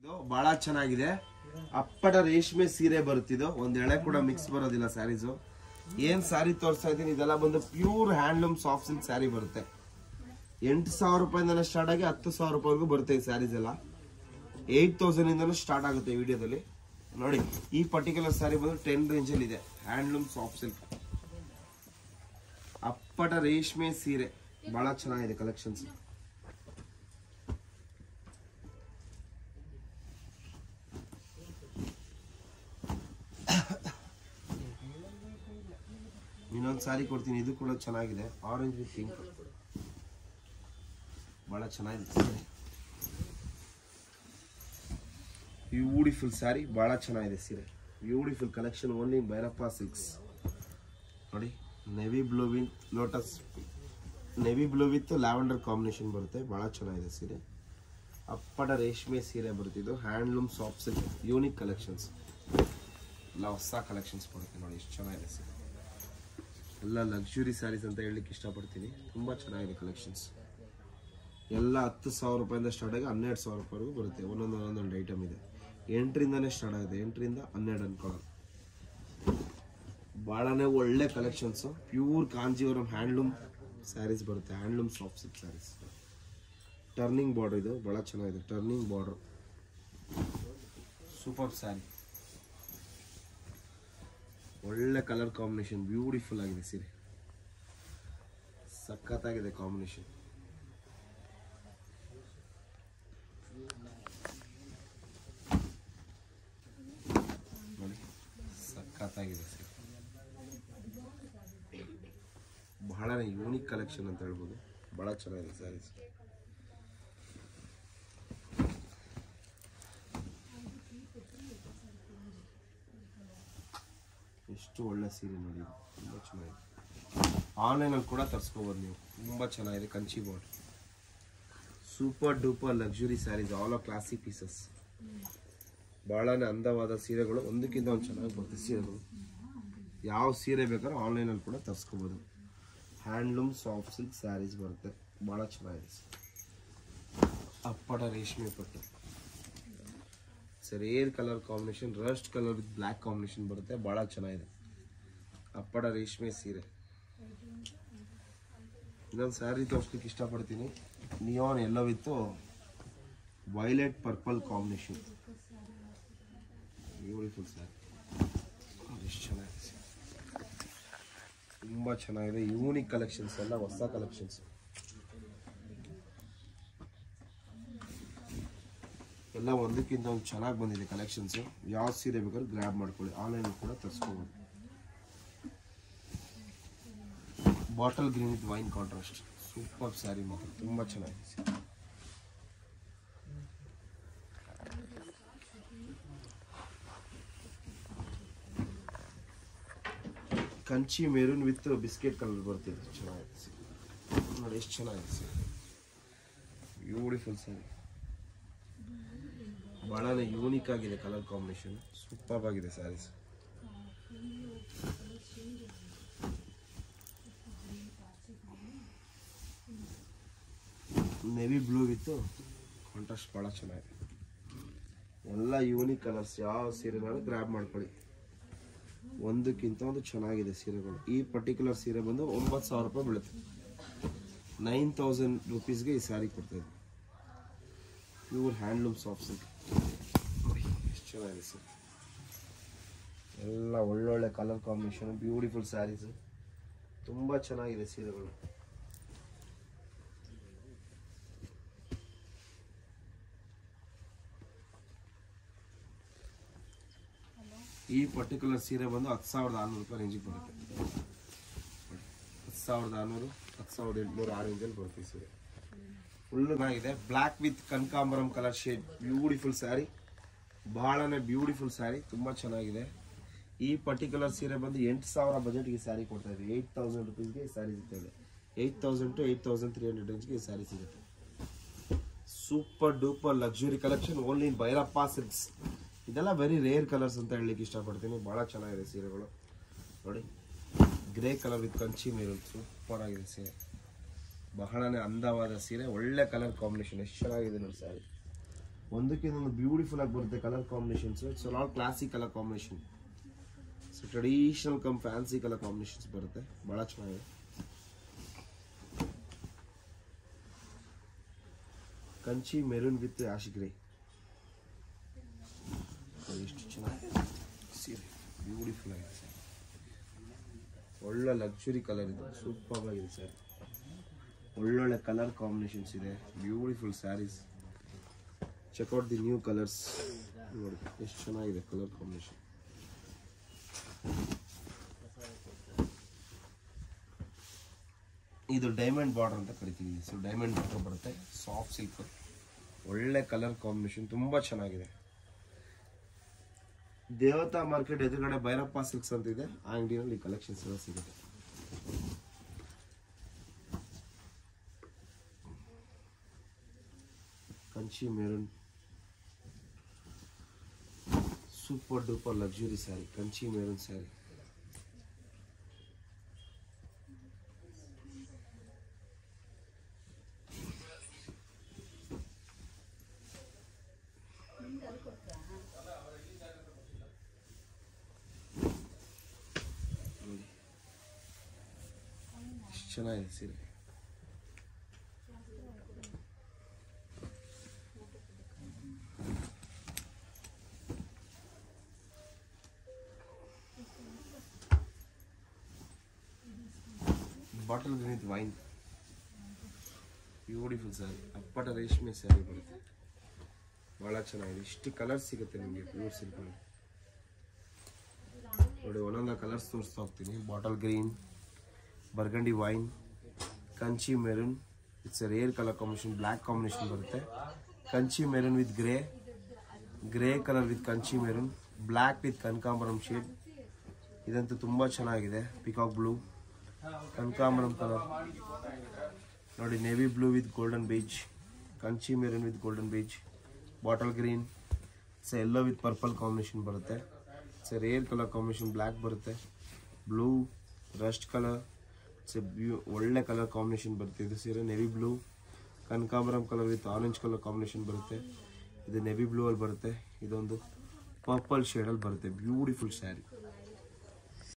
ಇದು ಬಹಳ ಚೆನ್ನಾಗಿದೆ. ಅಪ್ಪಟ ರೇಷ್ಮೆ ಸೀರೆ ಬರುತ್ತಿದ್ದು, ಒಂದ್ ಎಳೆ ಕೂಡ ಮಿಕ್ಸ್ ಬರೋದಿಲ್ಲ ಸ್ಯಾರೀಸು. ಏನ್ ಸ್ಯಾರಿ ತೋರಿಸ್ತಾ ಇದ್ದೀನಿ ಇದೆಲ್ಲ ಬಂದು pure handloom soft silk sari ಬರುತ್ತೆ. 8,000 ರೂಪಾಯಿಂದನೇ ಸ್ಟಾರ್ಟ್ ಆಗಿ 10,000 ರೂಪಾಯಿವರೆಗೂ ಬರುತ್ತೆ ಈ ಸ್ಯಾರೀಸ್ ಎಲ್ಲ. 8,000 ಇಂದನೂ ಸ್ಟಾರ್ಟ್ ಆಗುತ್ತೆ ವಿಡಿಯೋದಲ್ಲಿ ನೋಡಿ. ಈ ಪರ್ಟಿಕ್ಯುಲರ್ ಸ್ಯಾರಿ ಬಂದು 10 ರೇಂಜ್ ಅಲ್ಲಿ ಇದೆ. ಹ್ಯಾಂಡ್ಲೂಮ್ ಸಾಫ್ಟ್ ಸಿಲ್ಕ್ ಅಪ್ಪಟ ರೇಷ್ಮೆ ಸೀರೆ ಬಹಳ ಚೆನ್ನಾಗಿದೆ ಕಲೆಕ್ಷನ್ಸ್. ಇನ್ನೊಂದು ಸಾರಿ ಕೊಡ್ತೀನಿ, ಇದು ಕೂಡ ಚೆನ್ನಾಗಿದೆ. ಆರೆಂಜ್ ವಿತ್ ಪಿಂಕ್ ಬಹಳ ಚೆನ್ನಾಗಿದೆ. ಬ್ಯೂಟಿಫುಲ್ ಸ್ಯಾರಿ, ಬಹಳ ಚೆನ್ನಾಗಿದೆ ಸೀರೆ. Beautiful collection only Bhyrappa silks ನೋಡಿ. Navy blue with lotus, navy blue with lavender combination ಬರುತ್ತೆ. ಬಹಳ ಚೆನ್ನಾಗಿದೆ ಸೀರೆ. ಅಪ್ಪಟ ರೇಷ್ಮೆ ಸೀರೆ ಬರುತ್ತಿದ್ದು handloom soft silk unique collections ಎಲ್ಲ ಹೊಸ ಕಲೆಕ್ಷನ್ಸ್ ಬರುತ್ತೆ ನೋಡಿ. ಎಷ್ಟು ಚೆನ್ನಾಗಿದೆ ಸೀರೆ. ಎಲ್ಲ ಲಕ್ಸುರಿ ಸ್ಯಾರೀಸ್ ಅಂತ ಹೇಳಲಿಕ್ಕೆ ಇಷ್ಟಪಡ್ತೀನಿ. ತುಂಬ ಚೆನ್ನಾಗಿದೆ ಕಲೆಕ್ಷನ್ಸ್. ಎಲ್ಲ 10,000 ರೂಪಾಯಿಂದ ಸ್ಟಾರ್ಟ್ ಆಗಿ 12,000 ರೂಪಾಯಿವರೆಗೂ ಬರುತ್ತೆ. ಒಂದೊಂದು ಐಟಮ್ ಇದೆ. 8ರಿಂದನೇ ಸ್ಟಾರ್ಟ್ ಆಗುತ್ತೆ. 8ರಿಂದ 12 ಅನ್ಕೊಳ್ಳೋದು. ಭಾಳನೇ ಒಳ್ಳೆ collections. Pure Kanjeevaram handloom saris ಬರುತ್ತೆ. Handloom soft silk saris. Turning border ಇದು ಭಾಳ ಚೆನ್ನಾಗಿದೆ. Turning border super sari. ಒಳ್ಳೆ ಕಲರ್ ಕಾಂಬಿನೇಷನ್, ಬ್ಯೂಟಿಫುಲ್ ಆಗಿದೆ ಸೀರೆ. ಸಖತ್ತಾಗಿದೆ ಕಾಂಬಿನೇಷನ್. ನೋಡಿ ಸಖತ್ತಾಗಿದೆ ಸೀರೆ. ಬಹಳ ಯೂನಿಕ್ ಕಲೆಕ್ಷನ್ ಅಂತ ಹೇಳ್ಬೋದು. ಬಹಳ ಚೆನ್ನಾಗಿದೆ ಸ್ಯಾರೀಸ್. ಎಷ್ಟು ಒಳ್ಳೆ ಸೀರೆ ನೋಡಿ, ತುಂಬ ಚೆನ್ನಾಗಿದೆ. ಆನ್ಲೈನಲ್ಲಿ ಕೂಡ ತರಿಸ್ಕೋಬೋದು ನೀವು. ತುಂಬ ಚೆನ್ನಾಗಿದೆ. Kanchi border, super duper luxury saris, all are classic pieces. ಭಾಳನೇ ಅಂದವಾದ ಸೀರೆಗಳು, ಒಂದಕ್ಕಿಂತ ಒಂದು ಚೆನ್ನಾಗಿ ಬರುತ್ತೆ ಸೀರೆಗಳು. ಯಾವ ಸೀರೆ ಬೇಕಾದ್ರೂ ಆನ್ಲೈನಲ್ಲಿ ಕೂಡ ತರಿಸ್ಕೋಬೋದು. ಹ್ಯಾಂಡ್ಲೂಮ್ ಸಾಫ್ಟ್ ಸಿಲ್ಕ್ ಸ್ಯಾರೀಸ್ ಬರುತ್ತೆ. ಭಾಳ ಚೆನ್ನಾಗಿದೆ. ಅಪ್ಪಟ ರೇಷ್ಮೆ ಪಟ್ಟು rare colour combination, rust colour with black combination ಬರುತ್ತೆ. ಭಾಳ ಚೆನ್ನಾಗಿದೆ. ಅಪ್ಪಡ ರೇಷ್ಮೆ ಸೀರೆ. ಇನ್ನೊಂದು ಸ್ಯಾರಿ ತೋರಿಸ್ಲಿಕ್ಕೆ ಇಷ್ಟಪಡ್ತೀನಿ. Neon yellow with violet purple combination. Beautiful sari. ಎಷ್ಟು ಚೆನ್ನಾಗಿದೆ, ತುಂಬ ಚೆನ್ನಾಗಿದೆ. ಯೂನಿಕ್ ಕಲೆಕ್ಷನ್ಸ್, ಎಲ್ಲ ಹೊಸ ಕಲೆಕ್ಷನ್ಸ್. ಎಲ್ಲ ಒಂದಕ್ಕಿಂತ ಒಂದು ಚೆನ್ನಾಗಿ ಬಂದಿದೆ ಕಲೆಕ್ಷನ್ಸು. ಯಾವ ಸೀರೆ ಬೇಕಾದ್ರೂ ಗ್ರ್ಯಾಬ್ ಮಾಡ್ಕೊಳ್ಳಿ. ಆನ್ಲೈನ್ ಕೂಡ ತರಿಸ್ಕೋಬೋದು. Bottle green with wine contrast super sari ಮಾತ್ರ ತುಂಬ ಚೆನ್ನಾಗಿದೆ. Kanchi maroon with biscuit colour ಬರ್ತಿದೆ. ಚೆನ್ನಾಗಿದೆ ನೋಡಿ, ಎಷ್ಟು ಚೆನ್ನಾಗಿದೆ ಸರ್. Beautiful sari. ಭಾಳನೇ ಯೂನಿಕ್ ಆಗಿದೆ ಕಲರ್ ಕಾಂಬಿನೇಷನ್. ಸೂಪರ್ ಆಗಿದೆ saris. Navy blue with contrast ಭಾಳ ಚೆನ್ನಾಗಿದೆ. ಎಲ್ಲ ಯೂನಿಕ್ ಕಲರ್ಸ್. ಯಾವ ಸೀರೆನಾದ್ರೂ ಗ್ರ್ಯಾಬ್ ಮಾಡ್ಕೊಳ್ಳಿ. ಒಂದಕ್ಕಿಂತ ಒಂದು ಚೆನ್ನಾಗಿದೆ ಸೀರೆಗಳು. ಈ ಪರ್ಟಿಕ್ಯುಲರ್ ಸೀರೆ ಬಂದು 9,000 ರೂಪಾಯಿ ಬೀಳುತ್ತೆ. 9,000 ರುಪೀಸ್ಗೆ ಈ ಸ್ಯಾರಿ ಕೊಡ್ತಾಯಿದ್ವಿ. ಪ್ಯೂರ್ ಹ್ಯಾಂಡ್ಲೂಮ್ ಸಾಫ್ಟ್ ಸಿಲ್ಕ್ ನೋಡಿ, ಎಷ್ಟು ಚೆನ್ನಾಗಿದೆ ಸರ್. ಎಲ್ಲ ಒಳ್ಳೊಳ್ಳೆ ಕಲರ್ ಕಾಂಬಿನೇಷನ್, ಬ್ಯೂಟಿಫುಲ್ ಸ್ಯಾರೀಸು. ತುಂಬ ಚೆನ್ನಾಗಿದೆ ಸೀರೆಗಳು. ಈ ಪರ್ಟಿಕ್ಯುಲರ್ ಸೀರೆ ಬಂದು 10,600 ರೂಪಾಯಿ ರೇಂಜಿಗೆ ಬರುತ್ತೆ. 10,600, 10,800 ಆ ರೇಂಜಲ್ಲಿ ಬರುತ್ತೆ ಸೀರೆ. ಫುಲ್ ಚೆನ್ನಾಗಿದೆ. Black with kanakambaram colour shade, beautiful sari. ಬಹಳನೇ ಬ್ಯೂಟಿಫುಲ್ ಸ್ಯಾರಿ, ತುಂಬ ಚೆನ್ನಾಗಿದೆ. ಈ ಪರ್ಟಿಕ್ಯುಲರ್ ಸೀರೆ ಬಂದು 8,000 ಬಜೆಟ್ಗೆ ಈ ಸ್ಯಾರಿ ಕೊಡ್ತಾ ಇದೆ. 8,000 ರುಪೀಸ್ಗೆ ಈ ಸ್ಯಾರಿ ಸಿಗ್ತಾಯಿದೆ. 8,000 to 8,300 ರೇಂಜ್ಗೆ ಈ ಸ್ಯಾರಿ ಸಿಗುತ್ತೆ. Super duper luxury collection only in Bhairappa silks. ಇದೆಲ್ಲ ವೆರಿ ರೇರ್ ಕಲರ್ಸ್ ಅಂತ ಹೇಳಲಿಕ್ಕೆ ಇಷ್ಟಪಡ್ತೀನಿ. ಭಾಳ ಚೆನ್ನಾಗಿದೆ ಸೀರೆಗಳು ನೋಡಿ. Grey colour with Kanchi maroon super ಆಗಿದೆ ಸೀರೆ. ಬಹಳನೇ ಅಂದವಾದ ಸೀರೆ, ಒಳ್ಳೆ ಕಲರ್ ಕಾಂಬಿನೇಷನ್, ಎಷ್ಟು ಚೆನ್ನಾಗಿದೆ ನೋಡಿ ಸ್ಯಾರಿ. ಒಂದಕ್ಕಿಂತ ಬ್ಯೂಟಿಫುಲ್ ಆಗಿ ಬರುತ್ತೆ colour combinations. It's all classic colour combination. So traditional cum fancy colour combinations ಬರುತ್ತೆ, ಭಾಳ ಚೆನ್ನಾಗಿದೆ. Kanchi maroon with ash grey, ಎಷ್ಟು ಚೆನ್ನಾಗಿದೆ ಸೀರೆ, ಬ್ಯೂಟಿಫುಲ್ ಆಗಿದೆ ಸರ್. ಒಳ್ಳೆ ಲಕ್ಸುರಿ ಕಲರ್ ಇದೆ, ಸೂಪರ್ ಆಗಿದೆ ಸರ್. ಒಳ್ಳೊಳ್ಳೆ ಕಲರ್ ಕಾಂಬಿನೇಷನ್ಸ್ ಇದೆ, beautiful sarees. Check out the new colours. ನೋಡಿ ಎಷ್ಟು ಚೆನ್ನಾಗಿದೆ ಕಲರ್ ಕಾಂಬಿನೇಷನ್. ಇದು ಡೈಮಂಡ್ ಬಾರ್ಡರ್ ಅಂತ ಕರಿತೀವಿ. ಸೊ ಡೈಮಂಡ್ ಬಾರ್ಡರ್ ಬರುತ್ತೆ, ಸಾಫ್ಟ್ ಸಿಲ್ಕ್, ಒಳ್ಳೆ ಕಲರ್ ಕಾಂಬಿನೇಷನ್, ತುಂಬ ಚೆನ್ನಾಗಿದೆ. ದೇವತಾ ಮಾರ್ಕೆಟ್ ಎದುರುಗಡೆ ಭೈರಪ್ಪ ಸಿಲ್ಕ್ಸ್ ಅಂತ ಇದೆ, ಆ ಅಂಗಡಿಯಲ್ಲಿ ಕಲೆಕ್ಷನ್ಸ್ ಎಲ್ಲ ಸಿಗುತ್ತೆ. Kanchi maroon super duper luxury saree, Kanchi maroon saree. ಚೆನ್ನಾಗಿದೆ ಸೀರೆ. Bottle green with wine, beautiful saree, ಅಪ್ಪಟ ರೇಷ್ಮೆ ಸ್ಯಾರಿ ಬರುತ್ತೆ, ಭಾಳ ಚೆನ್ನಾಗಿದೆ. ಇಷ್ಟು ಕಲರ್ಸ್ ಸಿಗುತ್ತೆ ನಿಮಗೆ ಪ್ಯೂರ್ ಸಿಲ್ಕಲ್ಲಿ. ನೋಡಿ ಒಂದೊಂದು ಕಲರ್ಸ್ ತೋರಿಸ್ತಾ ಹೋಗ್ತೀನಿ. Bottle green, burgundy wine, Kanchi maroon, it's a rare colour combination, black combination ಬರುತ್ತೆ. Kanchi maroon with grey, grey colour with Kanchi maroon, black with kanakambaram shade. ಇದಂತೂ ತುಂಬ ಚೆನ್ನಾಗಿದೆ. ಪಿಕಾಕ್ ಬ್ಲೂ, ಕನಕಾಂಬರಂ ಕಲರ್ ನೋಡಿ, navy blue with golden beige, Kanchi maroon with golden beige, bottle green, it's yellow with purple combination ಬರುತ್ತೆ. It's a rare colour combination, black ಬರುತ್ತೆ, blue, rust colour, it's a ಒಳ್ಳೆ colour combination ಬರುತ್ತೆ. ಇದು ಸೀರೆ navy blue, kanakambaram colour with orange colour combination ಬರುತ್ತೆ. ಇದು navy blue ಅಲ್ಲಿ ಬರುತ್ತೆ, ಇದೊಂದು ಪರ್ಪಲ್ ಶೇಡಲ್ಲಿ ಬರುತ್ತೆ, ಬ್ಯೂಟಿಫುಲ್ ಸ್ಯಾರಿ.